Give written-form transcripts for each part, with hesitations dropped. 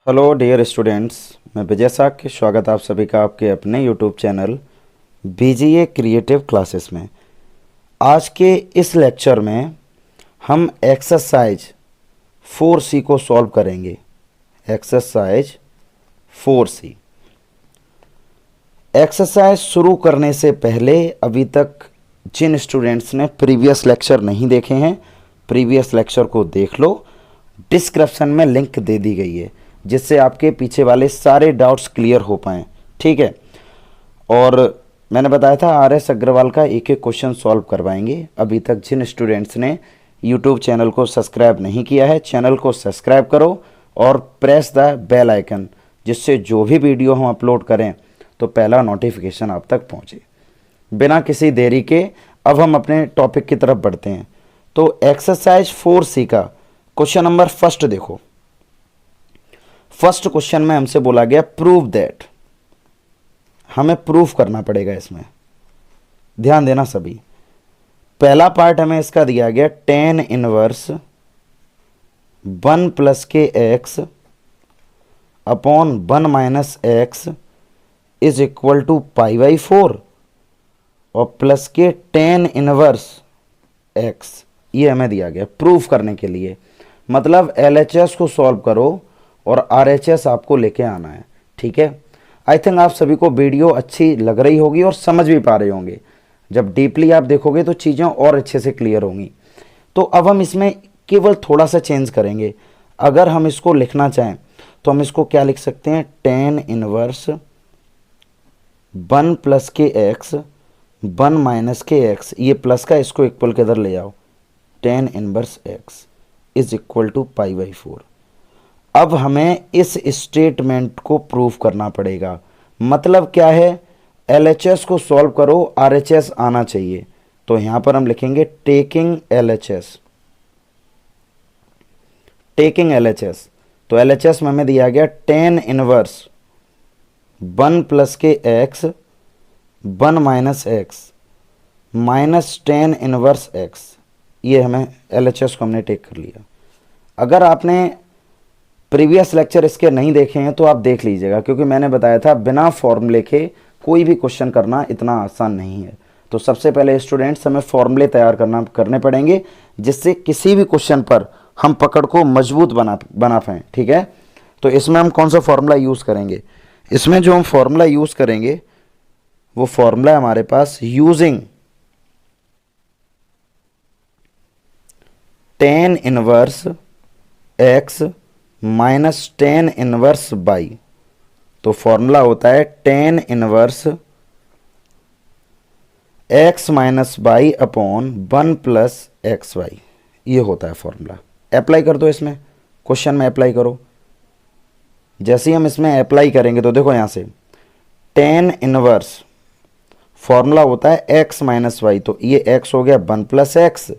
Hello dear students, मैं विजय साक्य स्वागत आप सभी का आपके अपने YouTube channel BGA creative classes में। आज के इस लेक्चर में हम एक्सरसाइज 4C को सॉल्व करेंगे। Exercise 4C। एक्सरसाइज शुरू करने से पहले अभी तक जिन स्टूडेंट्स ने प्रीवियस लेक्चर नहीं देखे हैं, प्रीवियस लेक्चर को देख लो। डिस्क्रिप्शन में लिंक दे दी गई है जिससे आपके पीछे वाले सारे डाउट्स क्लियर हो पाएँ। ठीक है। और मैंने बताया था RS अग्रवाल का एक एक क्वेश्चन सॉल्व करवाएंगे। अभी तक जिन स्टूडेंट्स ने यूट्यूब चैनल को सब्सक्राइब नहीं किया है, चैनल को सब्सक्राइब करो और प्रेस द बेल आइकन, जिससे जो भी वीडियो हम अपलोड करें तो पहला नोटिफिकेशन आप तक पहुँचे। बिना किसी देरी के अब हम अपने टॉपिक की तरफ बढ़ते हैं। तो एक्सरसाइज 4C का क्वेश्चन नंबर फर्स्ट देखो। फर्स्ट क्वेश्चन में हमसे बोला गया प्रूव दैट। हमें प्रूफ करना पड़ेगा इसमें, ध्यान देना सभी। पहला पार्ट हमें इसका दिया गया tan इनवर्स 1 प्लस के x upon 1 minus x is equal to π/4 और प्लस के tan इनवर्स एक्स, ये हमें दिया गया प्रूफ करने के लिए। मतलब LHS को सॉल्व करो और RHS आपको लेके आना है। ठीक है। आई थिंक आप सभी को वीडियो अच्छी लग रही होगी और समझ भी पा रहे होंगे। जब डीपली आप देखोगे तो चीज़ें और अच्छे से क्लियर होंगी। तो अब हम इसमें केवल थोड़ा सा चेंज करेंगे। अगर हम इसको लिखना चाहें तो हम इसको क्या लिख सकते हैं, tan इनवर्स 1 प्लस के एक्स 1 माइनस के एक्स, ये प्लस का इसको इक्वल के इधर ले जाओ, tan inverse x is equal to π/4। अब हमें इस स्टेटमेंट को प्रूफ करना पड़ेगा। मतलब क्या है, LHS को सॉल्व करो, RHS आना चाहिए। तो यहां पर हम लिखेंगे टेकिंग LHS। टेकिंग LHS, तो LHS में हमें दिया गया tan इनवर्स 1 प्लस के x 1 minus x minus tan inverse x. ये हमें LHS को हमने टेक कर लिया। अगर आपने प्रीवियस लेक्चर इसके नहीं देखे हैं तो आप देख लीजिएगा, क्योंकि मैंने बताया था बिना फॉर्मूले के कोई भी क्वेश्चन करना इतना आसान नहीं है। तो सबसे पहले स्टूडेंट्स हमें फॉर्मूले तैयार करने पड़ेंगे, जिससे किसी भी क्वेश्चन पर हम पकड़ को मजबूत बना पाएँ। ठीक है। तो इसमें हम कौन सा फॉर्मूला यूज़ करेंगे, इसमें जो हम फॉर्मूला यूज़ करेंगे वो फॉर्मूला हमारे पास using tan inverse x minus tan inverse y. तो फॉर्मूला होता है tan inverse x minus y upon 1 plus x y. ये होता है फॉर्मूला। अप्लाई कर दो, इसमें क्वेश्चन में अप्लाई करो। जैसे ही हम इसमें अप्लाई करेंगे तो देखो यहाँ से tan इनवर्स फॉर्मूला होता है एक्स माइनस वाई, तो ये एक्स हो गया 1 plus x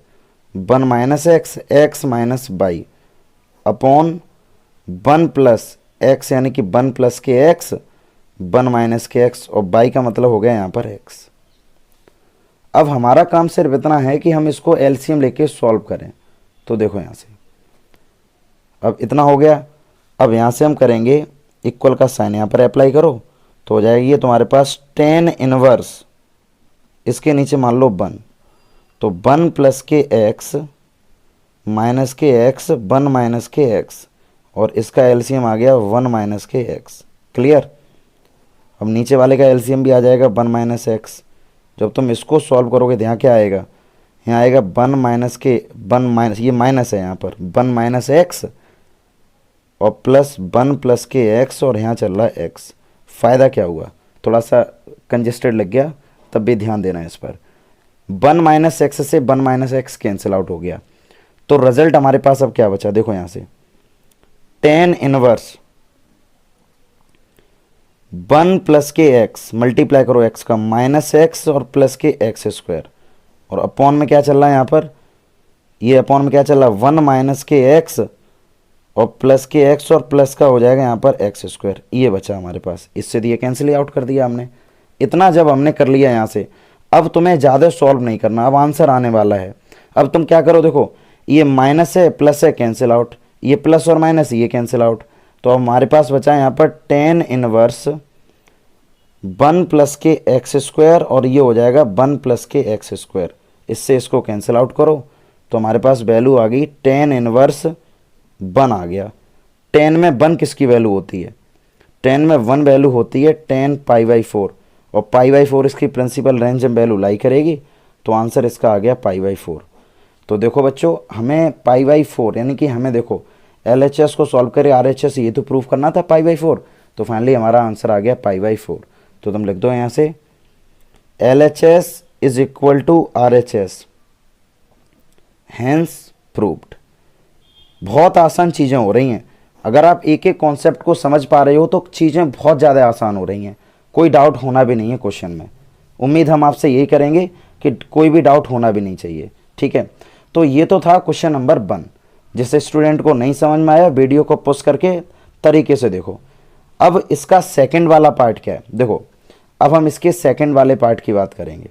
1 minus x x minus y upon 1 plus x, यानी कि 1 प्लस के एक्स 1 माइनस के एक्स, और बाई का मतलब हो गया यहाँ पर एक्स। अब हमारा काम सिर्फ इतना है कि हम इसको LCM लेके सॉल्व करें। तो देखो यहाँ से अब इतना हो गया। अब यहाँ से हम करेंगे इक्वल का साइन, यहाँ पर अप्लाई करो तो हो जाएगी ये तुम्हारे पास tan इनवर्स, इसके नीचे मान लो 1, तो 1 प्लस के एक्स माइनस के एक्स 1 माइनस के एक्स, और इसका LCM आ गया 1 माइनस के एक्स। क्लियर। अब नीचे वाले का LCM भी आ जाएगा 1 माइनस एक्स। जब तुम इसको सॉल्व करोगे तो यहाँ क्या आएगा, यहाँ आएगा 1 माइनस के 1 माइनस, ये माइनस है यहाँ पर 1 माइनस एक्स और प्लस 1 प्लस के एक्स, और यहाँ चल रहा है एक्स। फ़ायदा क्या हुआ, थोड़ा सा कंजेस्टेड लग गया, तब भी ध्यान देना इस पर। 1 माइनस एक्स से 1 माइनस एक्स कैंसिल आउट हो गया। तो रिजल्ट हमारे पास अब क्या बचा, देखो यहाँ से tan इनवर्स 1 प्लस के एक्स, मल्टीप्लाई करो एक्स का, माइनस एक्स और प्लस के एक्स स्क्वायर, और अपॉन में क्या चल रहा है यहाँ पर, ये अपॉन में क्या चल रहा है 1 माइनस के एक्स और प्लस के एक्स, और प्लस का हो जाएगा यहाँ पर एक्स स्क्वायर। ये बचा हमारे पास, इससे दिए कैंसिल आउट कर दिया हमने। इतना जब हमने कर लिया यहाँ से, अब तुम्हें ज़्यादा सॉल्व नहीं करना, अब आंसर आने वाला है। अब तुम क्या करो, देखो ये माइनस है प्लस है कैंसिल आउट, ये प्लस और माइनस ये कैंसिल आउट। तो हमारे पास बचा यहाँ पर टेन इनवर्स 1 प्लस के एक्स स्क्वायर और ये हो जाएगा 1 प्लस के एक्स स्क्वायर। इससे इसको कैंसिल आउट करो तो हमारे पास वैल्यू आ गई टेन इनवर्स 1 आ गया। 10 में 1 किसकी वैल्यू होती है? 10 में 1 वैल्यू होती है 10 पाई बाई 4 और पाई बाई 4 इसकी प्रिंसिपल रेंज में वैल्यू लाई करेगी, तो आंसर इसका आ गया पाई बाई 4। तो देखो बच्चों, हमें पाई बाई 4 यानी कि हमें देखो LHS को सॉल्व करे RHS ये तो प्रूव करना था पाई बाई 4, तो फाइनली हमारा आंसर आ गया पाई बाई 4। तो तुम लिख दो यहाँ से LHS is equal to RHS, hence proved. बहुत आसान चीज़ें हो रही हैं, अगर आप एक एक कॉन्सेप्ट को समझ पा रहे हो तो चीज़ें बहुत ज़्यादा आसान हो रही हैं, कोई डाउट होना भी नहीं है क्वेश्चन में। उम्मीद हम आपसे यही करेंगे कि कोई भी डाउट होना भी नहीं चाहिए, ठीक है। तो ये तो था क्वेश्चन नंबर 1। जिससे स्टूडेंट को नहीं समझ में आया वीडियो को पॉज करके तरीके से देखो। अब इसका सेकंड वाला पार्ट क्या है, देखो अब हम इसके सेकंड वाले पार्ट की बात करेंगे।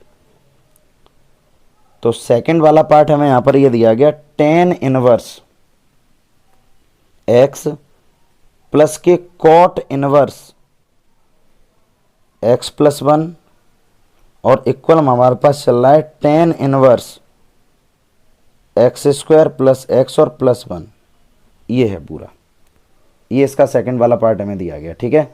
तो सेकंड वाला पार्ट हमें यहां पर ये दिया गया टेन इनवर्स एक्स प्लस के कॉट इनवर्स एक्स प्लस 1 और इक्वल हमारे पास चल रहा है ten inverse x square plus x और प्लस 1। ये है पूरा, ये इसका सेकंड वाला पार्ट हमें दिया गया, ठीक है।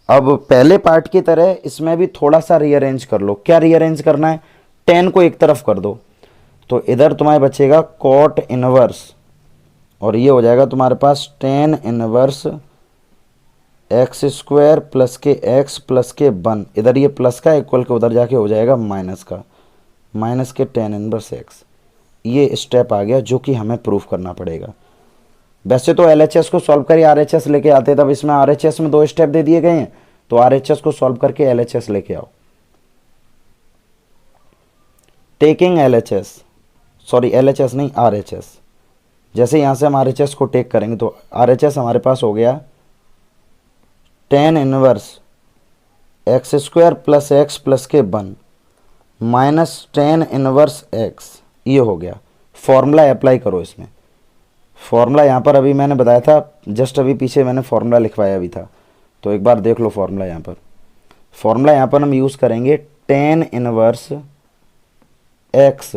अब पहले पार्ट की तरह इसमें भी थोड़ा सा रीअरेंज कर लो। क्या रीअरेंज करना है? 10 को एक तरफ कर दो तो इधर तुम्हारे बचेगा कॉट इनवर्स और ये हो जाएगा तुम्हारे पास tan inverse x square plus के एक्स प्लस के 1। इधर ये प्लस का इक्वल के उधर जाके हो जाएगा माइनस का, माइनस के टेन इनवर्स एक्स। ये स्टेप आ गया जो कि हमें प्रूफ करना पड़ेगा। वैसे तो LHS को सॉल्व करिए RHS लेके आते, तब इसमें RHS में 2 स्टेप दे दिए गए हैं, तो RHS को सॉल्व करके LHS लेके आओ। टेकिंग LHS, सॉरी LHS नहीं RHS, जैसे यहाँ से हम RHS को टेक करेंगे तो RHS हमारे पास हो गया ten inverse x square plus x plus के 1 माइनस टेन इनवर्स एक्स। ये हो गया। फॉर्मूला अप्लाई करो इसमें। फॉर्मूला यहाँ पर अभी मैंने बताया था, जस्ट अभी पीछे मैंने फॉर्मूला लिखवाया भी था, तो एक बार देख लो फॉर्मूला यहाँ पर। फॉर्मूला यहाँ पर हम यूज़ करेंगे tan inverse x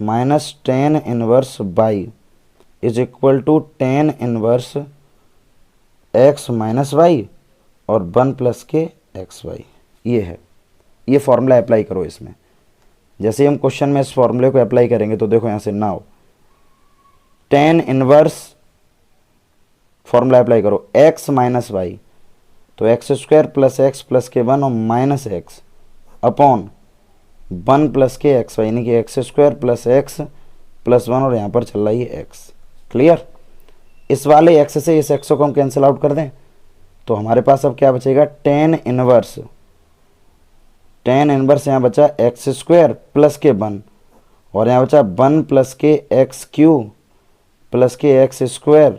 minus tan inverse Y is equal to tan inverse x minus Y और 1 प्लस के एक्स वाई। ये है, ये फॉर्मूला अप्लाई करो इसमें। जैसे ही हम क्वेश्चन में इस फॉर्मूले को अप्लाई करेंगे तो देखो यहाँ से now tan inverse formula apply करो एक्स माइनस वाई, तो एक्स स्क्वायर प्लस के 1 और माइनस एक्स अपॉन 1 प्लस के एक्स वाई, यानी कि x square plus x plus 1 और यहाँ पर चल रहा है ये एक्स। क्लियर? इस वाले एक्स से इस एक्स को हम कैंसिल आउट कर दें तो हमारे पास अब क्या बचेगा टेन इनवर्स यहाँ बचा एक्स स्क्वायर प्लस के 1 और यहाँ बचा 1 प्लस के एक्स क्यूब प्लस के एक्स स्क्वायर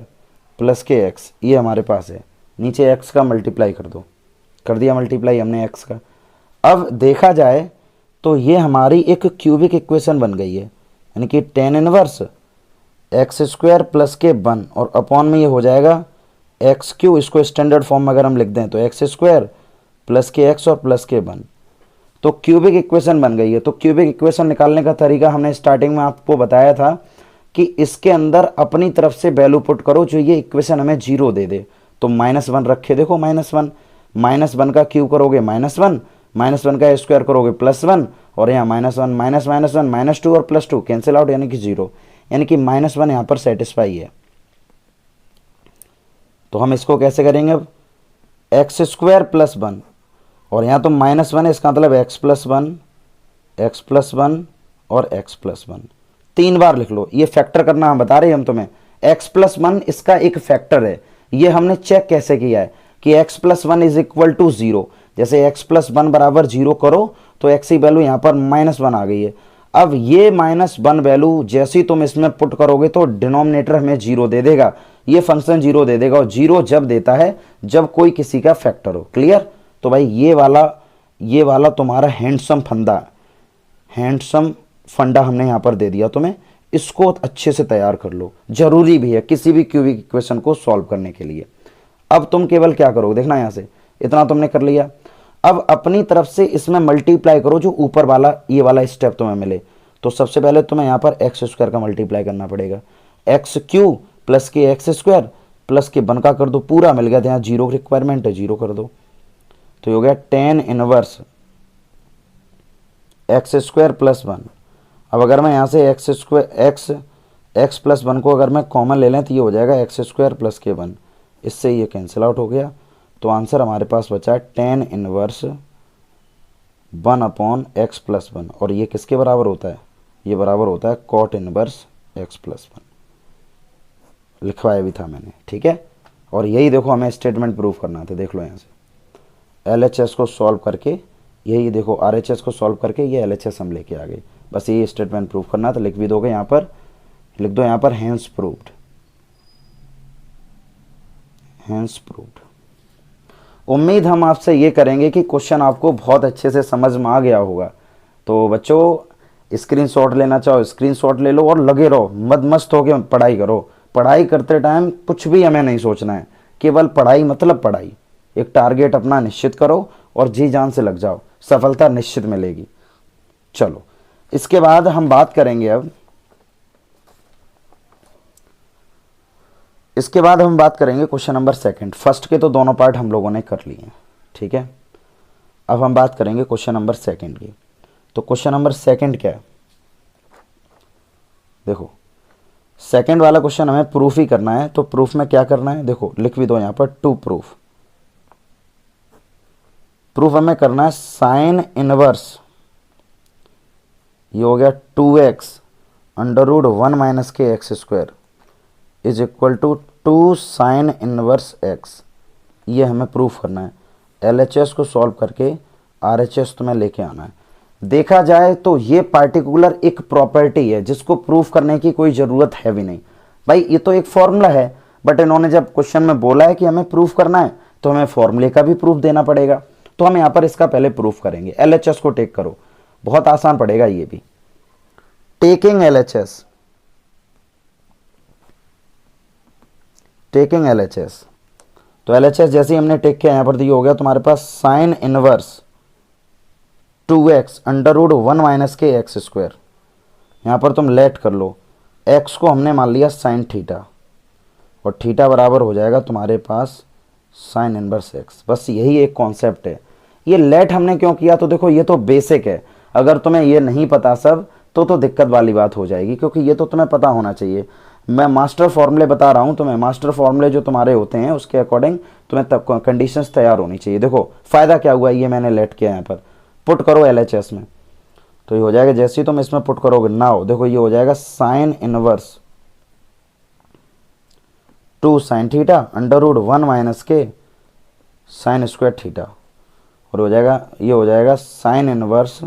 प्लस के एक्स। ये हमारे पास है। नीचे एक्स का मल्टीप्लाई कर दो, कर दिया मल्टीप्लाई हमने एक्स का। अब देखा जाए तो ये हमारी एक क्यूबिक इक्वेशन बन गई है, यानी कि ten inverse x square plus के 1 और अपॉन में ये हो जाएगा एक्स क्यू। इसको स्टैंडर्ड फॉर्म में अगर हम लिख दें तो एक्स स्क्वायर प्लस के एक्स और प्लस के 1, तो क्यूबिक इक्वेशन बन गई है। तो क्यूबिक इक्वेशन निकालने का तरीका हमने स्टार्टिंग में आपको बताया था कि इसके अंदर अपनी तरफ से वैल्यू पुट करो जो ये इक्वेशन हमें 0 दे दे। तो -1 रखे, देखो -1 का क्यूब करोगे -1, -1 का स्क्वायर करोगे +1 और यहाँ -1 -1 -2 और +2 कैंसिल आउट, यानी कि 0, यानी कि -1 यहाँ पर सेटिस्फाई है। तो हम इसको कैसे करेंगे अब? एक्स स्क्वायर प्लस 1 और यहाँ तो -1 है, इसका मतलब x प्लस 1 और x प्लस 1 3 बार लिख लो। ये फैक्टर करना हम बता रहे हैं हम तुम्हें। x प्लस 1 इसका एक फैक्टर है। ये हमने चेक कैसे किया है कि x plus 1 is equal to 0। जैसे x प्लस 1 बराबर 0 करो तो x की वैल्यू यहाँ पर -1 आ गई है। अब ये -1 वैल्यू जैसी तुम इसमें पुट करोगे तो डिनोमिनेटर हमें 0 दे देगा, ये फंक्शन 0 दे देगा। और 0 जब देता है जब कोई किसी का फैक्टर हो। क्लियर? तो भाई ये वाला तुम्हारा हैंडसम फंडा हमने यहाँ पर दे दिया तुम्हें। इसको अच्छे से तैयार कर लो, जरूरी भी है किसी भी क्यूबिक इक्वेशन को सॉल्व करने के लिए। अब तुम केवल क्या करोगे, देखना यहाँ से इतना तुमने कर लिया। अब अपनी तरफ से इसमें मल्टीप्लाई करो जो ऊपर वाला ये वाला स्टेप तुम्हें मिले। तो सबसे पहले तुम्हें यहाँ पर एक्स स्क्वायर का मल्टीप्लाई करना पड़ेगा, एक्स क्यू प्लस के एक्स स्क्वायर प्लस के 1 का कर दो, पूरा मिल गया। तो यहाँ 0 रिक्वायरमेंट है, 0 कर दो। तो हो गया tan inverse x square plus 1। अब अगर मैं यहाँ से एक्स स्क्वायर एक्स प्लस 1 को अगर मैं कॉमन ले लें तो ये हो जाएगा एक्स स्क्वायर प्लस के 1, इससे ये कैंसिल आउट हो गया। तो आंसर हमारे पास बचा है tan inverse 1 upon x plus 1, और ये किसके बराबर होता है, ये बराबर होता है cot इनवर्स एक्स प्लस 1, लिखवाया भी था मैंने, ठीक है। और यही देखो हमें स्टेटमेंट प्रूफ करना था, देख लो यहाँ से LHS को सॉल्व करके, यही देखो RHS को सॉल्व करके ये LHS हम लेके आ गए। बस ये स्टेटमेंट प्रूफ करना था, लिख भी दोगे यहाँ पर, लिख दो यहाँ पर हैंस प्रूव्ड, हैंस प्रूव्ड। उम्मीद हम आपसे ये करेंगे कि क्वेश्चन आपको बहुत अच्छे से समझ में आ गया होगा। तो बच्चों स्क्रीनशॉट लेना चाहो स्क्रीनशॉट ले लो और लगे रहो, मद मस्त होकर पढ़ाई करो। पढ़ाई करते टाइम कुछ भी हमें नहीं सोचना है, केवल पढ़ाई मतलब पढ़ाई। एक टारगेट अपना निश्चित करो और जी जान से लग जाओ, सफलता निश्चित मिलेगी। चलो इसके बाद हम बात करेंगे अब, इसके बाद हम बात करेंगे क्वेश्चन नंबर 2। फर्स्ट के तो दोनों पार्ट हम लोगों ने कर लिए हैं, ठीक है। अब हम बात करेंगे क्वेश्चन नंबर 2 की। तो क्वेश्चन नंबर 2 क्या है, देखो सेकंड वाला क्वेश्चन हमें प्रूफ ही करना है। तो प्रूफ में क्या करना है, देखो लिख भी दो यहाँ पर टू प्रूफ। प्रूफ हमें करना है साइन इनवर्स, ये हो गया 2x अंडर रूट 1 माइनस के x square is equal to 2 sine inverse x। ये हमें प्रूफ करना है। LHS को सॉल्व करके RHS तुम्हें लेके आना है। देखा जाए तो ये पार्टिकुलर एक प्रॉपर्टी है जिसको प्रूफ करने की कोई ज़रूरत है भी नहीं भाई, ये तो एक फॉर्मूला है। बट इन्होंने जब क्वेश्चन में बोला है कि हमें प्रूफ करना है तो हमें फॉर्मूले का भी प्रूफ देना पड़ेगा। तो हम यहाँ पर इसका पहले प्रूफ करेंगे। LHS को टेक करो, बहुत आसान पड़ेगा ये भी। टेकिंग LHS, टेकिंग LHS, तो LHS जैसे ही हमने टेक किया यहाँ पर तो ये हो गया तुम्हारे पास sine inverse 2x under root 1 minus के एक्स स्क्वायर। यहाँ पर तुम लेट कर लो, x को हमने मान लिया साइन थीटा और थीटा बराबर हो जाएगा तुम्हारे पास साइन इनवर्स x। बस यही एक कॉन्सेप्ट है। ये लेट हमने क्यों किया, तो देखो ये तो बेसिक है। अगर तुम्हें ये नहीं पता सब तो दिक्कत वाली बात हो जाएगी, क्योंकि ये तो तुम्हें पता होना चाहिए। मैं मास्टर फॉर्मूले बता रहा हूँ तुम्हें, मास्टर फॉर्मूले जो तुम्हारे होते हैं उसके अकॉर्डिंग तुम्हें तब कंडीशंस तैयार होनी चाहिए। देखो फ़ायदा क्या हुआ, ये मैंने लेट किया यहाँ पर, पुट करो LHS में तो ये हो जाएगा। जैसे ही तुम इसमें पुट करोगे नाउ देखो ये हो जाएगा sine inverse 2 sine theta under root 1 minus के साइन स्क्वायर थीटा, और हो जाएगा ये हो जाएगा साइन इनवर्स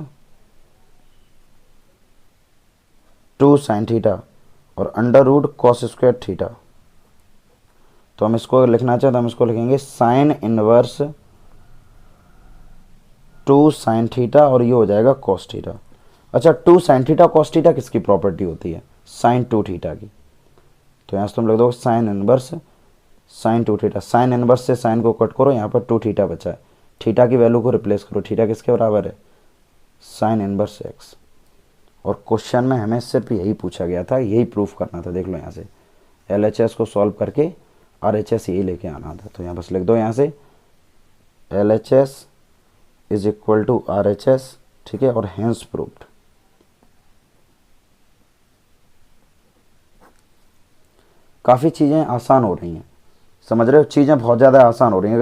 2 साइन थीटा और under root cos square theta. तो हम इसको लिखना चाहें तो हम इसको लिखेंगे साइन इनवर्स 2 साइन थीटा और ये हो जाएगा कॉस थीटा। अच्छा 2 साइन थीटा कॉस थीटा किसकी प्रॉपर्टी होती है, साइन 2 थीटा की। तो यहाँ से तुम लिख दो sine inverse sine 2 theta. Sine inverse से साइन को कट करो, यहाँ पर 2 थीटा बचा है, थीटा की वैल्यू को रिप्लेस करो। थीटा किसके बराबर है, साइन इनवर्स x। और क्वेश्चन में हमें सिर्फ यही पूछा गया था, यही प्रूफ करना था। देख लो यहाँ से LHS को सॉल्व करके RHS यही लेके आना था। तो यहाँ बस लिख दो यहाँ से LHS is equal to RHS, ठीक है, और हैंस प्रूव्ड। काफ़ी चीज़ें आसान हो रही हैं, समझ रहे हो, चीज़ें बहुत ज़्यादा आसान हो रही हैं।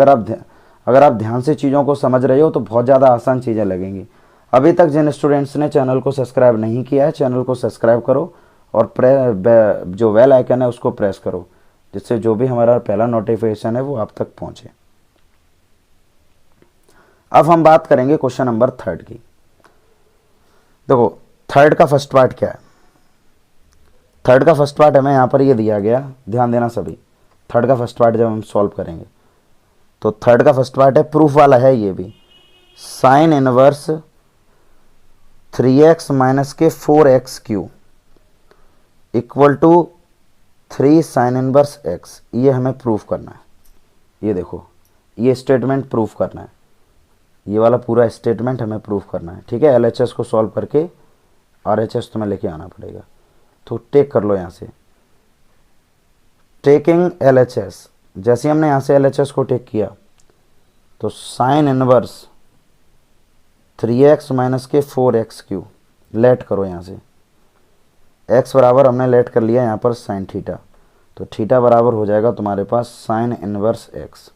अगर आप ध्यान से चीज़ों को समझ रहे हो तो बहुत ज़्यादा आसान चीज़ें लगेंगी। अभी तक जिन स्टूडेंट्स ने चैनल को सब्सक्राइब नहीं किया है, चैनल को सब्सक्राइब करो और जो बेल आइकन है उसको प्रेस करो, जिससे जो भी हमारा पहला नोटिफिकेशन है वो आप तक पहुँचे। अब हम बात करेंगे क्वेश्चन नंबर 3 की। देखो 3 का फर्स्ट पार्ट क्या है, 3 का फर्स्ट पार्ट हमें यहाँ पर ये दिया गया, ध्यान देना सभी। 3 का फर्स्ट पार्ट जब हम सॉल्व करेंगे तो 3 का फर्स्ट पार्ट है, प्रूफ वाला है ये भी, साइन इनवर्स 3x माइनस के 4x cube equal to 3 sine inverse x। ये हमें प्रूफ करना है। ये देखो, ये स्टेटमेंट प्रूफ करना है, ये वाला पूरा स्टेटमेंट हमें प्रूफ करना है, ठीक है। एलएचएस को सॉल्व करके आरएचएस तुम्हें लेके आना पड़ेगा। तो टेक कर लो यहाँ से, टेकिंग एलएचएस। जैसे हमने यहाँ से एलएचएस को टेक किया तो साइन इनवर्स 3x माइनस के 4x³ लेट करो यहाँ से, x बराबर हमने लेट कर लिया यहाँ पर साइन थीटा, तो थीटा बराबर हो जाएगा तुम्हारे पास साइन इनवर्स x।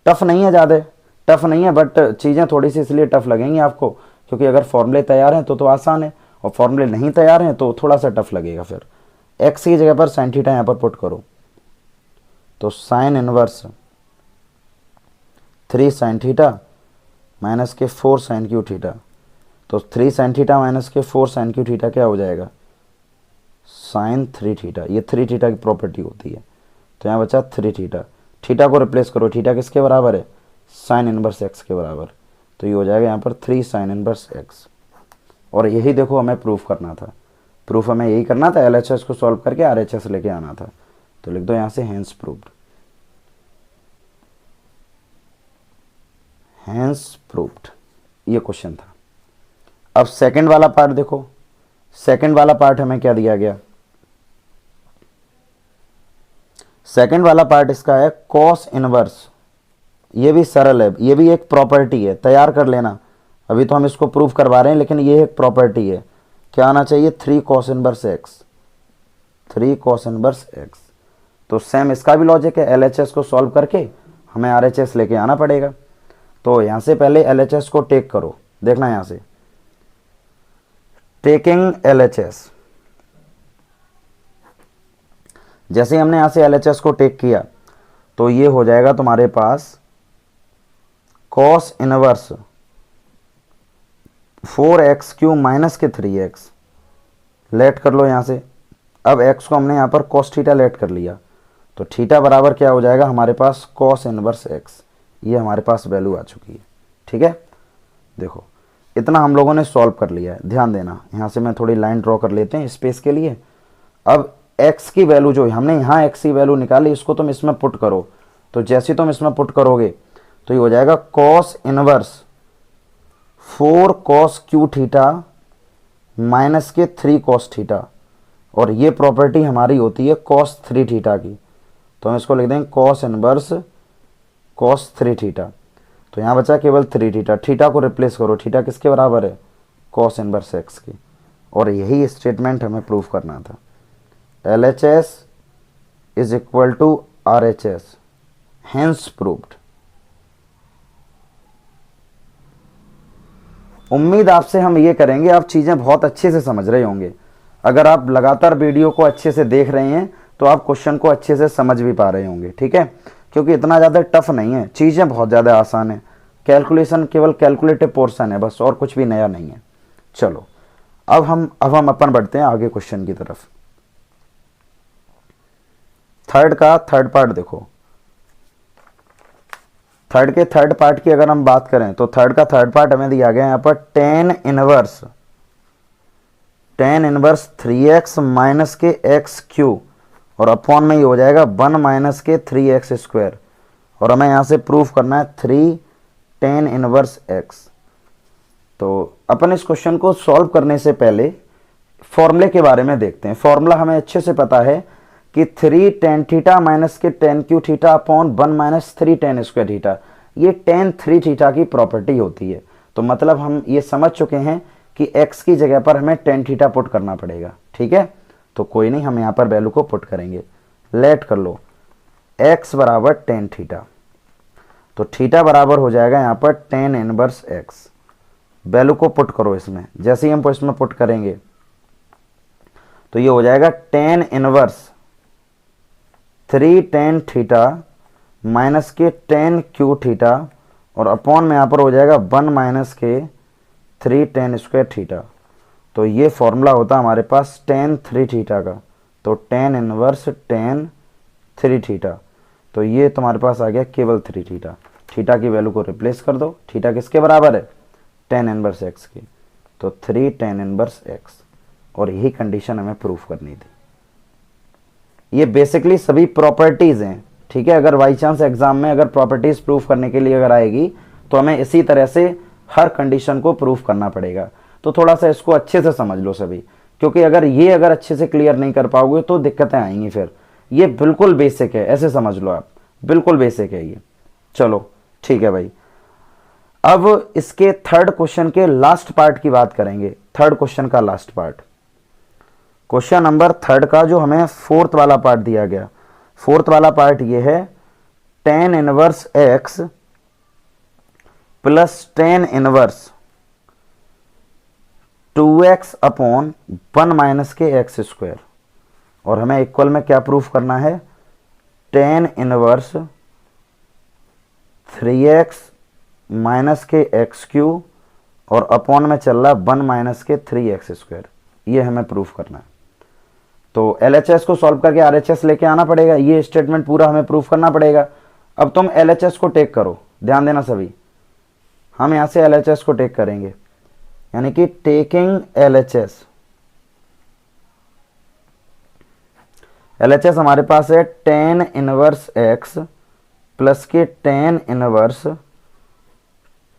टफ नहीं है, ज़्यादा टफ नहीं है, बट चीज़ें थोड़ी सी इसलिए टफ लगेंगी आपको क्योंकि अगर फॉर्मूले तैयार हैं तो आसान है, और फॉर्मूले नहीं तैयार हैं तो थोड़ा सा टफ लगेगा। फिर x की जगह पर साइन थीटा यहाँ पर पुट करो, तो sine inverse 3 sine theta minus के 4 साइन क्यू थीटा, तो 3 साइन थीटा माइनस के 4 साइन क्यू थीटा क्या हो जाएगा, साइन 3 थीटा। ये 3 थीटा की प्रॉपर्टी होती है, तो यहाँ बचा 3 थीटा। थीटा को रिप्लेस करो, थीटा किसके बराबर है, साइन इनवर्स x के बराबर, तो ये हो जाएगा यहाँ पर 3 साइन इनवर्स x। और यही देखो हमें प्रूफ करना था, प्रूफ हमें यही करना था, एलएचएस को सॉल्व करके आरएचएस लेके आना था। तो लिख दो यहाँ से हेंस प्रूव्ड, हेंस प्रूव्ड, ये क्वेश्चन था। अब सेकंड वाला पार्ट देखो, सेकंड वाला पार्ट हमें क्या दिया गया, सेकंड वाला पार्ट इसका है कॉस इनवर्स। ये भी सरल है, ये भी एक प्रॉपर्टी है, तैयार कर लेना। अभी तो हम इसको प्रूफ करवा रहे हैं, लेकिन ये एक प्रॉपर्टी है। क्या आना चाहिए, 3 cos inverse x, 3 cos inverse x। तो सेम इसका भी लॉजिक है, एलएचएस को सॉल्व करके हमें आरएचएस लेके आना पड़ेगा। तो यहाँ से पहले एलएचएस को टेक करो, देखना यहाँ से टेकिंग एलएचएस। जैसे हमने यहाँ से एलएचएस को टेक किया तो ये हो जाएगा तुम्हारे पास कॉस इनवर्स 4x³ माइनस के 3x, लेट कर लो यहाँ से। अब x को हमने यहाँ पर कॉस थीटा लेट कर लिया, तो थीटा बराबर क्या हो जाएगा हमारे पास कॉस इनवर्स x। ये हमारे पास वैल्यू आ चुकी है, ठीक है। देखो इतना हम लोगों ने सॉल्व कर लिया है, ध्यान देना। यहाँ से मैं थोड़ी लाइन ड्रॉ कर लेते हैं स्पेस के लिए। अब x की वैल्यू जो हमने यहाँ x की वैल्यू निकाली, इसको तुम इसमें पुट करो, तो जैसे तुम इसमें पुट करोगे तो ये हो जाएगा cos inverse 4 cos Q theta minus के 3 कॉस थीटा, और ये प्रॉपर्टी हमारी होती है कॉस 3 थीटा की, तो हम इसको लिख देंगे कॉस इनवर्स कॉस 3 थीटा। तो यहाँ बचा केवल 3 थीटा, थीटा को रिप्लेस करो, थीटा किसके बराबर है, कॉस इनवर्स x की। और यही स्टेटमेंट हमें प्रूफ करना था, LHS is equal to RHS, hence proved. उम्मीद आपसे हम ये करेंगे आप चीज़ें बहुत अच्छे से समझ रहे होंगे। अगर आप लगातार वीडियो को अच्छे से देख रहे हैं तो आप क्वेश्चन को अच्छे से समझ भी पा रहे होंगे, ठीक है। क्योंकि इतना ज़्यादा टफ नहीं है, चीज़ें बहुत ज़्यादा आसान है, कैलकुलेशन केवल कैलकुलेटिव पोर्शन है बस, और कुछ भी नया नहीं है। चलो अब हम अपन बढ़ते हैं आगे क्वेश्चन की तरफ। थर्ड का थर्ड पार्ट देखो, थर्ड के थर्ड पार्ट की अगर हम बात करें तो थर्ड का थर्ड पार्ट हमें दिया गया यहाँ पर टेन इनवर्स 3x माइनस के x³ और अपॉन में ये हो जाएगा 1 माइनस के 3x², और हमें यहाँ से प्रूफ करना है 3 टेन इनवर्स x। तो अपन इस क्वेश्चन को सॉल्व करने से पहले फॉर्मूले के बारे में देखते हैं। फॉर्मूला हमें अच्छे से पता है कि 3 टेन थीटा माइनस के ten Q theta upon 1 minus 3 ten square theta, ये टेन 3 थीटा की प्रॉपर्टी होती है। तो मतलब हम ये समझ चुके हैं कि x की जगह पर हमें टेन थीटा पुट करना पड़ेगा, ठीक है। तो कोई नहीं, हम यहाँ पर वैल्यू को पुट करेंगे, लेट कर लो x बराबर टेन थीटा, तो थीटा बराबर हो जाएगा यहाँ पर टेन इनवर्स x। वैल्यू को पुट करो इसमें, जैसे ही हम इसमें पुट करेंगे तो ये हो जाएगा tan inverse 3 tan theta minus के टेन क्यू थीटा और अपॉन में यहाँ पर हो जाएगा 1 माइनस के 3 टेन स्क्वायर थीटा। तो ये फॉर्मूला होता है हमारे पास टेन 3 थीटा का, तो टेन इनवर्स टेन 3 थीटा, तो ये तुम्हारे पास आ गया केवल 3 थीटा। थीटा की वैल्यू को रिप्लेस कर दो, थीटा किसके बराबर है, टेन इनवर्स x की, तो 3 टेन इनवर्स x, और यही कंडीशन हमें प्रूफ करनी थी। ये बेसिकली सभी प्रॉपर्टीज हैं, ठीक है। अगर बाई चांस एग्जाम में अगर प्रॉपर्टीज प्रूफ करने के लिए अगर आएगी तो हमें इसी तरह से हर कंडीशन को प्रूफ करना पड़ेगा। तो थोड़ा सा इसको अच्छे से समझ लो सभी, क्योंकि अगर अच्छे से क्लियर नहीं कर पाओगे तो दिक्कतें आएंगी फिर। ये बिल्कुल बेसिक है, ऐसे समझ लो आप, बिल्कुल बेसिक है ये। चलो ठीक है भाई, अब इसके थर्ड क्वेश्चन के लास्ट पार्ट की बात करेंगे। थर्ड क्वेश्चन का last part, question number third का जो हमें फोर्थ वाला पार्ट दिया गया, फोर्थ वाला पार्ट ये है tan inverse x plus tan inverse 2x upon 1 minus के एक्स स्क्वायर, और हमें इक्वल में क्या प्रूफ करना है, tan इनवर्स 3x माइनस के एक्स क्यू और अपॉन में चल रहा 1 माइनस के 3x स्क्वायर, ये हमें प्रूफ करना है। तो LHS को सॉल्व करके RHS लेके आना पड़ेगा, ये स्टेटमेंट पूरा हमें प्रूफ करना पड़ेगा। अब तुम LHS को टेक करो, ध्यान देना सभी, हम यहां से LHS को टेक करेंगे, यानी कि टेकिंग LHS हमारे पास है tan इनवर्स x प्लस के tan inverse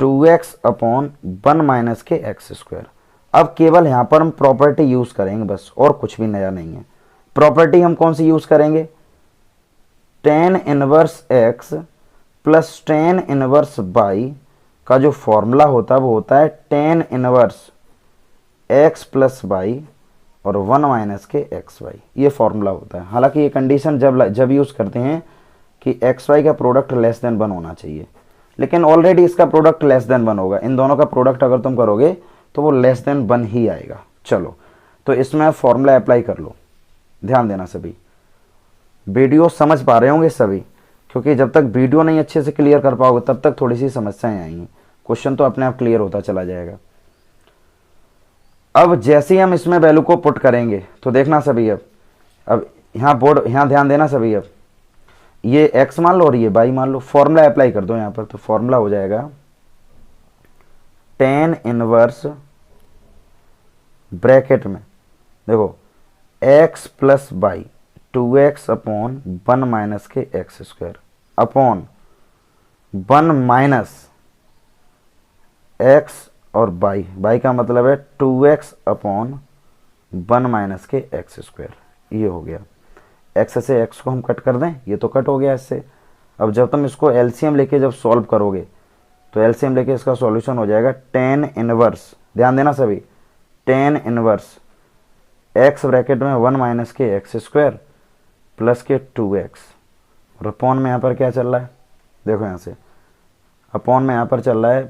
2x upon 1 minus के एक्स स्क्वायर। अब केवल यहां पर हम प्रॉपर्टी यूज करेंगे बस, और कुछ भी नया नहीं है। प्रॉपर्टी हम कौन सी यूज करेंगे, tan inverse x plus tan inverse y का जो फॉर्मूला होता है वो होता है tan inverse x plus y और 1 माइनस के एक्स वाई, ये फॉर्मूला होता है। हालांकि ये कंडीशन जब यूज करते हैं कि एक्स वाई का प्रोडक्ट लेस देन 1 होना चाहिए, लेकिन ऑलरेडी इसका प्रोडक्ट लेस देन 1 होगा। इन दोनों का प्रोडक्ट अगर तुम करोगे तो वो लेस देन 1 ही आएगा। चलो तो इसमें फॉर्मूला अप्लाई कर लो, ध्यान देना सभी, वीडियो समझ पा रहे होंगे सभी, क्योंकि जब तक वीडियो नहीं अच्छे से क्लियर कर पाओगे तब तक थोड़ी सी समस्याएं आएंगी, क्वेश्चन तो अपने आप क्लियर होता चला जाएगा। अब जैसे ही हम इसमें वैल्यू को पुट करेंगे तो देखना सभी, अब यहाँ ध्यान देना सभी, अब ये x मान लो और ये y मान लो, फॉर्मूला अप्लाई कर दो यहाँ पर। तो फॉर्मूला हो जाएगा tan इनवर्स ब्रैकेट में देखो x plus y 2x upon 1 minus के x square upon 1 minus x और y का मतलब है 2x अपॉन 1 माइनस के एक्स स्क्वायर, ये हो गया। x से x को हम कट कर दें, ये तो कट हो गया इससे। अब जब तुम इसको LCM लेके जब सॉल्व करोगे तो LCM लेके इसका सॉल्यूशन हो जाएगा tan इनवर्स, ध्यान देना सभी, tan इनवर्स x ब्रैकेट में 1 माइनस के एक्स स्क्वायर प्लस के 2x, और अपॉन में यहाँ पर क्या चल रहा है, देखो यहाँ से अपॉन में यहाँ पर चल रहा है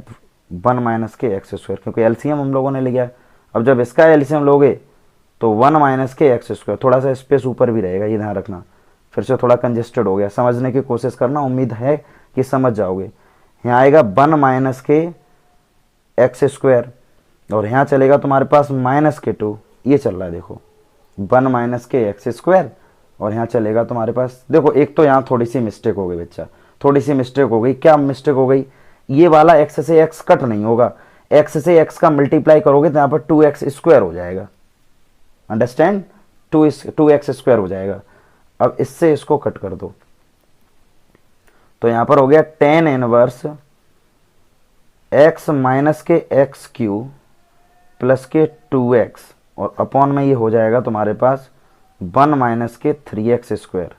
1 माइनस के एक्स स्क्वायर, क्योंकि LCM हम लोगों ने लिया। अब जब इसका LCM लोगे तो 1 माइनस के एक्स स्क्वायर, थोड़ा सा स्पेस ऊपर भी रहेगा, ये ध्यान रखना, फिर से थोड़ा कंजेस्टेड हो गया, समझने की कोशिश करना, उम्मीद है कि समझ जाओगे। यहाँ आएगा 1 माइनस के एक्स स्क्वायर और यहाँ चलेगा तुम्हारे पास माइनस के 2, ये चल रहा है देखो 1 माइनस के एक्स स्क्वायर, और यहाँ चलेगा तुम्हारे पास, देखो एक तो यहाँ थोड़ी सी मिस्टेक हो गई बच्चा, थोड़ी सी मिस्टेक हो गई। क्या मिस्टेक हो गई, ये वाला x से x कट नहीं होगा, x से x का मल्टीप्लाई करोगे तो यहाँ पर 2x स्क्वायर हो जाएगा, अंडरस्टैंड, 2x स्क्वायर हो जाएगा। अब इससे इसको कट कर दो तो यहाँ पर हो गया tan इनवर्स x माइनस के एक्स क्यू प्लस के 2x, और अपॉन में ये हो जाएगा तुम्हारे पास 1 माइनस के 3x स्क्वायर।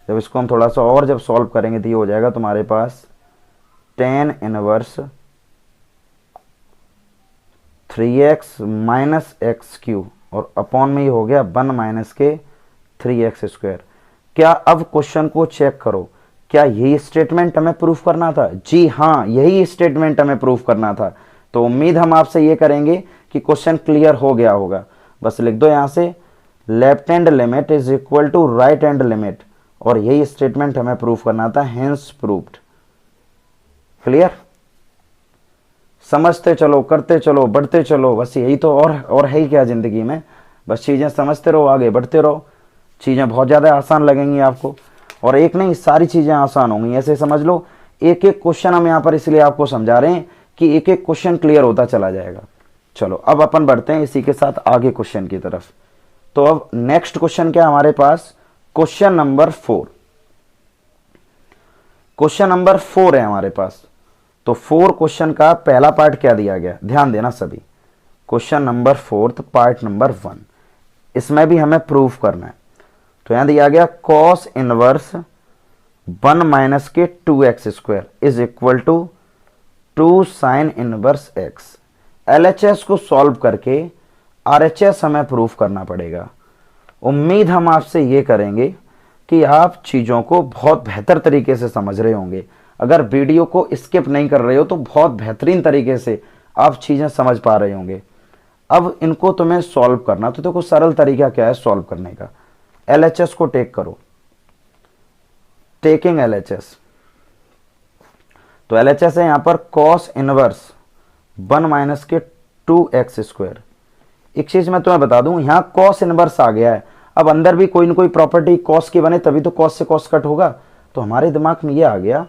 जब इसको हम थोड़ा सा और जब सॉल्व करेंगे तो ये हो जाएगा तुम्हारे पास tan inverse 3x minus x Q, और अपॉन में ये हो गया 1 माइनस के 3x स्क्वायर। क्या अब क्वेश्चन को चेक करो, क्या यही स्टेटमेंट हमें प्रूफ करना था? जी हाँ, यही स्टेटमेंट हमें प्रूफ करना था। तो उम्मीद हम आपसे ये करेंगे कि क्वेश्चन क्लियर हो गया होगा। बस लिख दो यहाँ से left hand limit is equal to right hand limit, और यही स्टेटमेंट हमें प्रूफ करना था, हेंस प्रूव्ड। क्लियर, समझते चलो, करते चलो, बढ़ते चलो, बस यही तो, और है ही क्या जिंदगी में, बस चीजें समझते रहो, आगे बढ़ते रहो, चीजें बहुत ज्यादा आसान लगेंगी आपको, और एक नहीं सारी चीजें आसान होंगी। ऐसे समझ लो, एक एक क्वेश्चन हम यहाँ पर इसलिए आपको समझा रहे हैं कि एक एक क्वेश्चन क्लियर होता चला जाएगा। चलो अब अपन बढ़ते हैं इसी के साथ आगे क्वेश्चन की तरफ। तो अब नेक्स्ट क्वेश्चन क्या हमारे पास, क्वेश्चन नंबर 4। क्वेश्चन नंबर 4 है हमारे पास। तो 4 क्वेश्चन का पहला पार्ट क्या दिया गया, ध्यान देना सभी। क्वेश्चन नंबर 4 पार्ट नंबर 1, इसमें भी हमें प्रूफ करना है। तो यहां दिया गया कॉस इनवर्स 1 माइनस के 2x² is equal to 2 sine inverse x। LHS को सॉल्व करके RHS हमें प्रूफ करना पड़ेगा। उम्मीद हम आपसे ये करेंगे कि आप चीज़ों को बहुत बेहतर तरीके से समझ रहे होंगे। अगर वीडियो को स्किप नहीं कर रहे हो तो बहुत बेहतरीन तरीके से आप चीज़ें समझ पा रहे होंगे। अब इनको तुम्हें सॉल्व करना, तो देखो सरल तरीका क्या है सॉल्व करने का। LHS को टेक करो, टेकिंग LHS। तो LHS है यहां पर कॉस इनवर्स 1 माइनस के 2x²। एक चीज मैं तुम्हें बता दूं, यहां कॉस इनवर्स आ गया है। अब अंदर भी कोई ना कोई प्रॉपर्टी कॉस की बने तभी तो कॉस से कॉस कट होगा। तो हमारे दिमाग में ये आ गया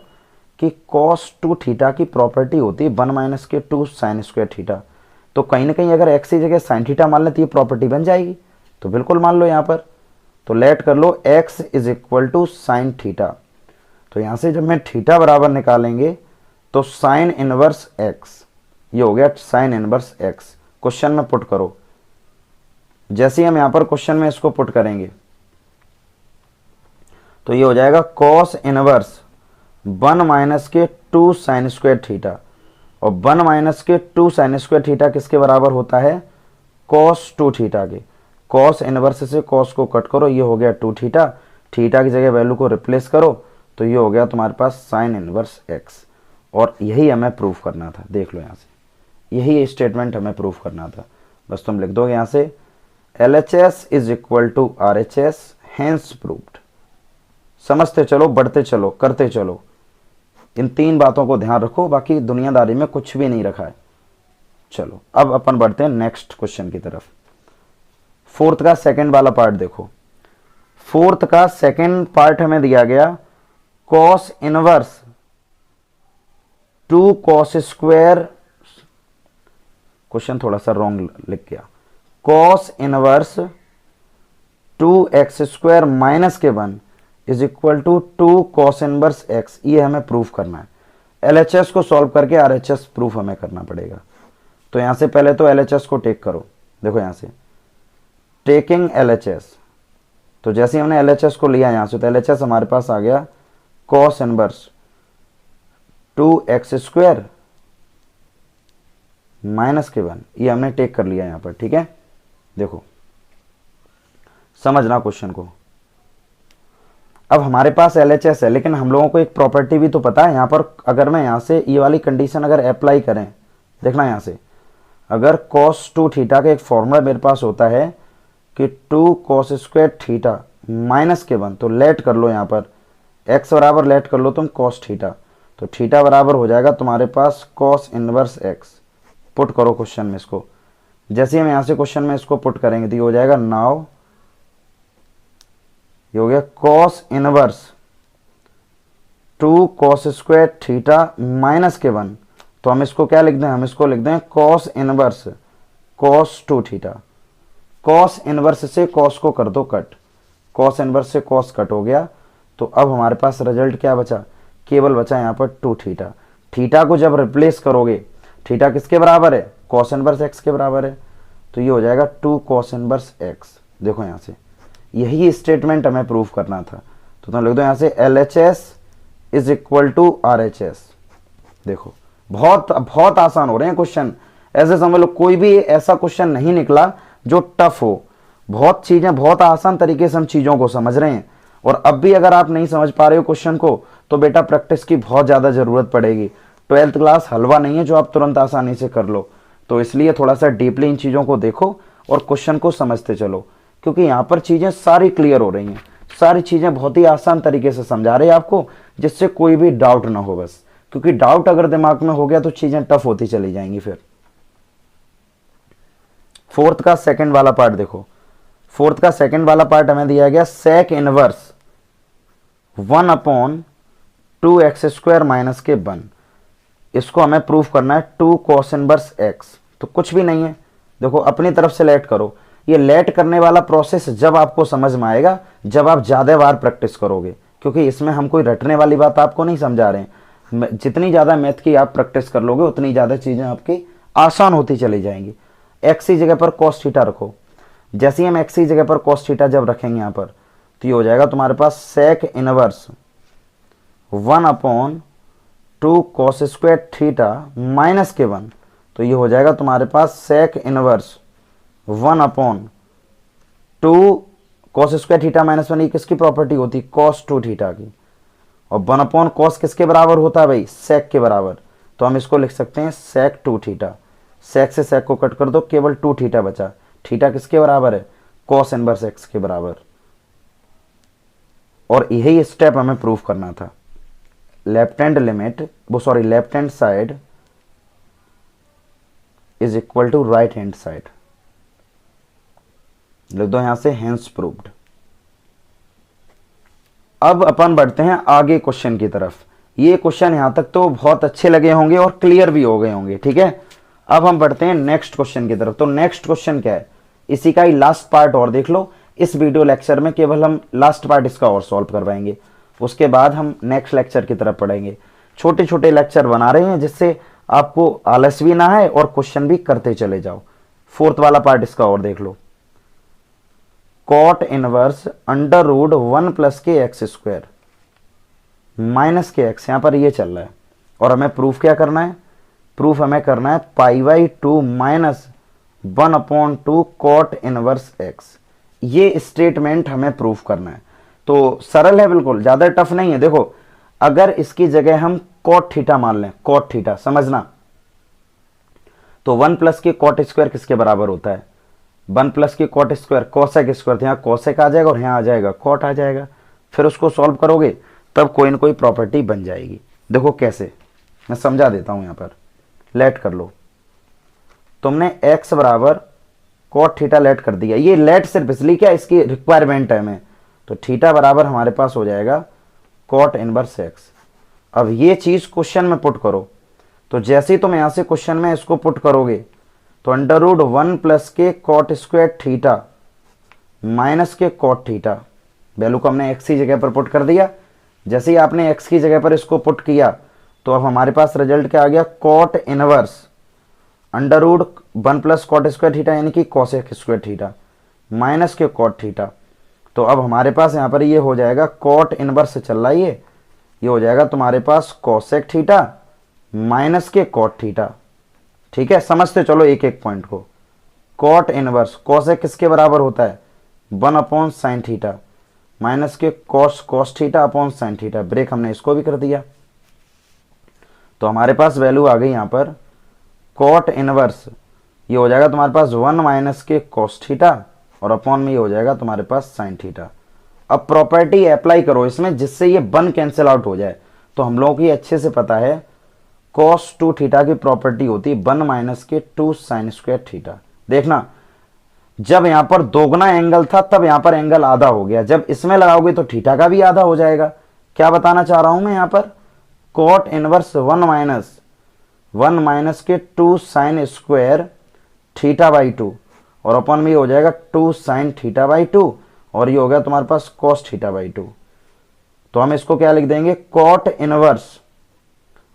कि कॉस 2 थीटा की प्रॉपर्टी होती है 1 माइनस के 2 साइन स्क्वायर थीटा। तो कहीं ना कहीं अगर एक्स की जगह साइन थीटा मान ले तो ये प्रॉपर्टी बन जाएगी। तो बिल्कुल मान लो यहाँ पर, तो लेट कर लो x is equal to sine theta. तो यहाँ से जब मैं थीटा बराबर निकालेंगे तो साइन इनवर्स x, ये हो गया साइन इनवर्स x। क्वेश्चन में पुट करो। जैसे ही हम यहाँ पर क्वेश्चन में इसको पुट करेंगे तो ये हो जाएगा कॉस इनवर्स 1 माइनस के 2 साइन स्क्वायर थीटा। और 1 माइनस के 2 साइन स्क्वायर थीटा किसके बराबर होता है, कॉस 2 थीटा के। कॉस इनवर्स से कॉस को कट करो, ये हो गया 2 थीटा। थीटा की जगह वैल्यू को रिप्लेस करो तो ये हो गया तुम्हारे पास साइन इनवर्स x। और यही हमें प्रूफ करना था। देख लो यहाँ से, यही स्टेटमेंट हमें प्रूफ करना था। बस तुम लिख दोगे यहाँ से LHS is equal to RHS hence proved. समझते चलो, बढ़ते चलो, करते चलो। इन 3 बातों को ध्यान रखो, बाकी दुनियादारी में कुछ भी नहीं रखा है। चलो अब अपन बढ़ते हैं नेक्स्ट क्वेश्चन की तरफ। 4th का सेकंड वाला पार्ट देखो। 4th का सेकंड पार्ट हमें दिया गया cos inverse 2 cos square, question थोड़ा सा रॉन्ग लिख गया, कॉस इनवर्स 2x² माइनस के 1 is equal to 2 cos inverse x। ये हमें प्रूफ करना है। LHS को सॉल्व करके RHS प्रूफ हमें करना पड़ेगा। तो यहां से पहले तो LHS को टेक करो। देखो यहां से टेकिंग LHS, तो जैसे ही हमने LHS को लिया यहां से, तो LHS हमारे पास आ गया कॉस इनवर्स 2x² माइनस के 1। ये हमने टेक कर लिया यहां पर, ठीक है। देखो समझना क्वेश्चन को। अब हमारे पास LHS है, लेकिन हम लोगों को एक प्रॉपर्टी भी तो पता है यहाँ पर। अगर मैं यहाँ से ये वाली कंडीशन अगर अप्लाई करें, देखना यहाँ से, अगर cos 2 थीटा का एक फॉर्मूला मेरे पास होता है कि 2 cos स्क्वायर थीटा माइनस के 1, तो लेट कर लो यहाँ पर x बराबर लेट कर लो तुम cos थीटा। तो थीटा बराबर हो जाएगा तुम्हारे पास cos इनवर्स x। पुट करो क्वेश्चन में इसको। जैसे हम यहाँ से क्वेश्चन में इसको पुट करेंगे तो ये हो जाएगा नाउ, ये हो गया cos inverse 2 cos square theta minus के 1। तो हम इसको क्या लिख दें, हम इसको लिख दें cos inverse cos 2 theta. cos inverse से cos को कर दो कट, cos इनवर्स से cos कट हो गया। तो अब हमारे पास रिजल्ट क्या बचा, केवल बचा यहाँ पर 2 थीटा। थीटा को जब रिप्लेस करोगे, थीटा किसके बराबर है, cos इनवर्स x के बराबर है। तो ये हो जाएगा 2 cos इनवर्स x। देखो यहाँ से यही स्टेटमेंट हमें प्रूफ करना था। तो तुम लिख दो यहाँ से LHS is equal to RHS। देखो बहुत बहुत आसान हो रहे हैं क्वेश्चन। ऐसे समझ लो कोई भी ऐसा क्वेश्चन नहीं निकला जो टफ हो। बहुत चीजें बहुत आसान तरीके से हम चीजों को समझ रहे हैं। और अब भी अगर आप नहीं समझ पा रहे हो क्वेश्चन को, तो बेटा प्रैक्टिस की बहुत ज्यादा जरूरत पड़ेगी। 12th क्लास हलवा नहीं है जो आप तुरंत आसानी से कर लो। तो इसलिए थोड़ा सा डीपली इन चीजों को देखो और क्वेश्चन को समझते चलो, क्योंकि यहाँ पर चीजें सारी क्लियर हो रही हैं। सारी चीजें बहुत ही आसान तरीके से समझा रहे हैं आपको, जिससे कोई भी डाउट ना हो बस। क्योंकि डाउट अगर दिमाग में हो गया तो चीजें टफ होती चली जाएंगी फिर। 4th का सेकंड वाला पार्ट देखो। 4th का सेकंड वाला पार्ट हमें दिया गया सेक इनवर्स 1/2x² माइनस के 1। इसको हमें प्रूफ करना है 2 cos इनवर्स x। तो कुछ भी नहीं है, देखो अपनी तरफ से लेट करो। ये लेट करने वाला प्रोसेस जब आपको समझ में आएगा, जब आप ज्यादा बार प्रैक्टिस करोगे, क्योंकि इसमें हम कोई रटने वाली बात आपको नहीं समझा रहे हैं। जितनी ज़्यादा मैथ की आप प्रैक्टिस कर लोगे उतनी ज़्यादा चीज़ें आपकी आसान होती चली जाएंगी। एक्स की जगह पर कॉस थीटा रखो। जैसे ही हम एक्स की जगह पर कॉस थीटा जब रखेंगे यहाँ पर, तो ये हो जाएगा तुम्हारे पास sec inverse 1/2 cos square theta minus के 1। तो ये हो जाएगा तुम्हारे पास sec inverse 1/2 cos square theta minus 1। ये किसकी प्रॉपर्टी होती है? कॉस 2 थीटा की। और 1/, कॉस किसके बराबर होता है भाई? सेक के बराबर। तो हम इसको लिख सकते हैं सेक 2 थीटा। सेक से सेक को कट कर दो, केवल 2 थीटा बचा। थीटा किसके बराबर है? कॉस इनवर्स एक्स के बराबर। और यही स्टेप हमें प्रूव करना था। Left hand limit left hand side is equal to right hand side. लिख दो यहां से हेंस प्रूव्ड। अब अपन बढ़ते हैं आगे क्वेश्चन की तरफ। ये क्वेश्चन यहां तक तो बहुत अच्छे लगे होंगे और क्लियर भी हो गए होंगे, ठीक है। अब हम बढ़ते हैं नेक्स्ट क्वेश्चन की तरफ। तो नेक्स्ट क्वेश्चन क्या है? इसी का ही लास्ट पार्ट और देख लो। इस वीडियो लेक्चर में केवल हम लास्ट पार्ट इसका और सॉल्व करवाएंगे, उसके बाद हम नेक्स्ट लेक्चर की तरफ पढ़ेंगे। छोटे छोटे लेक्चर बना रहे हैं जिससे आपको आलस भी ना है और क्वेश्चन भी करते चले जाओ। फोर्थ वाला पार्ट इसका और देख लो। Cot inverse under root 1 plus के एक्स स्क्वायर माइनस के एक्स, यहां पर ये चल रहा है। और हमें प्रूफ क्या करना है? प्रूफ हमें करना है π/2 माइनस 1/2 कॉट इनवर्स एक्स। ये स्टेटमेंट हमें प्रूफ करना है। तो सरल है, बिल्कुल ज्यादा टफ नहीं है। देखो, अगर इसकी जगह हम कॉट थीटा मान लें, कॉट थीटा समझना, तो 1 प्लस के कॉट स्क्वायर किसके बराबर होता है? 1 प्लस के कॉट स्क्वायर कोसेक स्क्वायर। यहाँ कोसेक आ जाएगा और यहाँ आ जाएगा कॉट आ जाएगा। फिर उसको सॉल्व करोगे तब कोई ना कोई प्रॉपर्टी बन जाएगी। देखो कैसे, मैं समझा देता हूं। यहाँ पर लेट कर लो। तुमने x बराबर कॉट थीटा लेट कर दिया। ये लेट सिर्फ इसलिए क्या, इसकी रिक्वायरमेंट है हमें। तो थीटा बराबर हमारे पास हो जाएगा कॉट इनवर्स एक्स। अब ये चीज क्वेश्चन में पुट करो। तो जैसे ही तुम यहां से क्वेश्चन में इसको पुट करोगे तो अंडर रूट 1 प्लस के कॉट स्क्वायर थीटा माइनस के कॉट थीटा, वैल्यू को हमने एक्स की जगह पर पुट कर दिया। जैसे ही आपने एक्स की जगह पर इसको पुट किया तो अब हमारे पास रिजल्ट क्या आ गया? Cot inverse under root 1 plus cot square theta यानी कि कोसेक स्क्वायर थीटा माइनस के कॉट थीटा। तो अब हमारे पास यहाँ पर ये हो जाएगा कॉट इनवर्स से चल रहा है ये हो जाएगा तुम्हारे पास कोसेक थीटा माइनस के कॉट थीटा। ठीक है, समझते चलो एक एक पॉइंट को। कॉट इनवर्स कोसेक किसके बराबर होता है? 1/sin थीटा माइनस के cos theta upon sine theta. Break हमने इसको भी कर दिया। तो हमारे पास वैल्यू आ गई यहाँ पर कॉट इनवर्स, ये हो जाएगा तुम्हारे पास 1 माइनस के कॉस थीटा और अपॉन में ये हो जाएगा तुम्हारे पास साइन थीटा। अब प्रॉपर्टी अप्लाई करो इसमें जिससे ये 1 कैंसिल आउट हो जाए। तो हम लोगों की अच्छे से पता है cos 2 थीटा की प्रॉपर्टी होती है 1 माइनस के 2 साइन स्क्वायर थीटा। देखना, जब यहां पर दोगुना एंगल था तब यहां पर एंगल आधा हो गया। जब इसमें लगाओगे तो थीटा का भी आधा हो जाएगा। क्या बताना चाह रहा हूं मैं यहां पर? कॉट इनवर्स 1 माइनस के 2 साइन स्क्वायर थीटा बाई 2 और अपन में हो जाएगा 2 साइन थीटा बाई 2 और ये हो गया तुम्हारे पास कॉस थीटा बाई 2। तो हम इसको क्या लिख देंगे? कॉट इनवर्स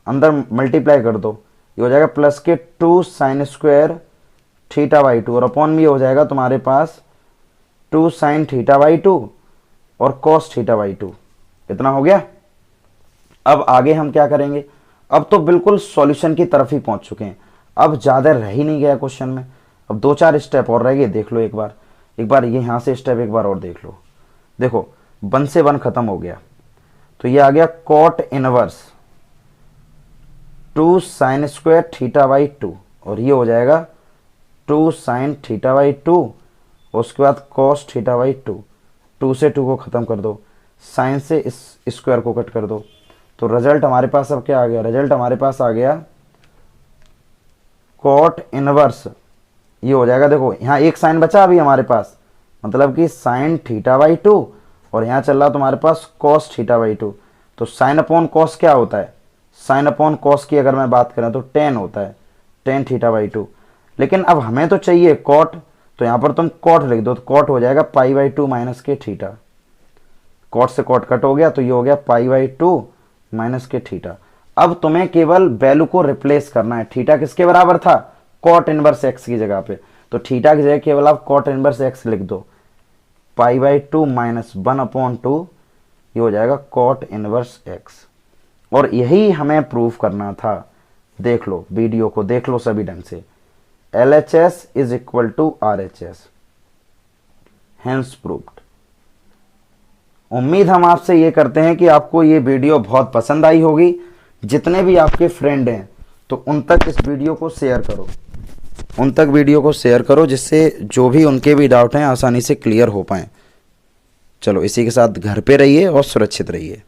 अंदर मल्टीप्लाई कर दो, ये हो जाएगा प्लस के 2 साइन स्क्वायर थीटा बाई 2 और अपॉन में हो जाएगा तुम्हारे पास 2 साइन थीटा बाई 2 और कॉस थीटा बाई 2। इतना हो गया। अब आगे हम क्या करेंगे? अब तो बिल्कुल सॉल्यूशन की तरफ ही पहुंच चुके हैं। अब ज्यादा रह ही नहीं गया क्वेश्चन में। अब 2-4 स्टेप और रह गए, देख लो एक बार ये यहां से स्टेप एक बार और देख लो। देखो 1 से 1 खत्म हो गया तो ये आ गया cot inverse 2 sine square theta by 2 और ये हो जाएगा 2 साइन थीटा बाई 2 और उसके बाद कॉस थीटा बाई 2। 2 से 2 को खत्म कर दो, साइन से इस स्क्वायर को कट कर दो। तो रिजल्ट हमारे पास अब क्या आ गया? रिजल्ट हमारे पास आ गया कॉट इनवर्स, ये हो जाएगा। देखो यहाँ एक साइन बचा अभी हमारे पास, मतलब कि साइन थीटा बाई 2 और यहाँ चल रहा तुम्हारे पास कॉस थीटा बाई 2। तो साइन अपॉन कॉस क्या होता है? साइन अपॉन कॉस की अगर मैं बात करें तो टेन होता है, टेन थीटा बाई 2। लेकिन अब हमें तो चाहिए कॉट, तो यहाँ पर तुम कॉट लिख दो तो कॉट हो जाएगा π/2 माइनस के थीटा। कॉट से कॉट कट हो गया, तो ये हो गया पाई बाई 2 माइनस के थीटा। अब तुम्हें केवल वैल्यू को रिप्लेस करना है। थीटा किसके बराबर था? कॉट इनवर्स एक्स की जगह पे, तो थीटा की जगह केवल आप कॉट इनवर्स एक्स लिख दो, पाई बाई 2 माइनस 1/2, ये हो जाएगा कॉट इनवर्स एक्स। और यही हमें प्रूफ करना था। देख लो, वीडियो को देख लो सभी ढंग से। LHS is equal to RHS, hence proved. उम्मीद हम आपसे ये करते हैं कि आपको ये वीडियो बहुत पसंद आई होगी। जितने भी आपके फ्रेंड हैं तो उन तक इस वीडियो को शेयर करो, उन तक वीडियो को शेयर करो, जिससे जो भी उनके भी डाउट हैं आसानी से क्लियर हो पाएँ। चलो, इसी के साथ घर पे रहिए और सुरक्षित रहिए।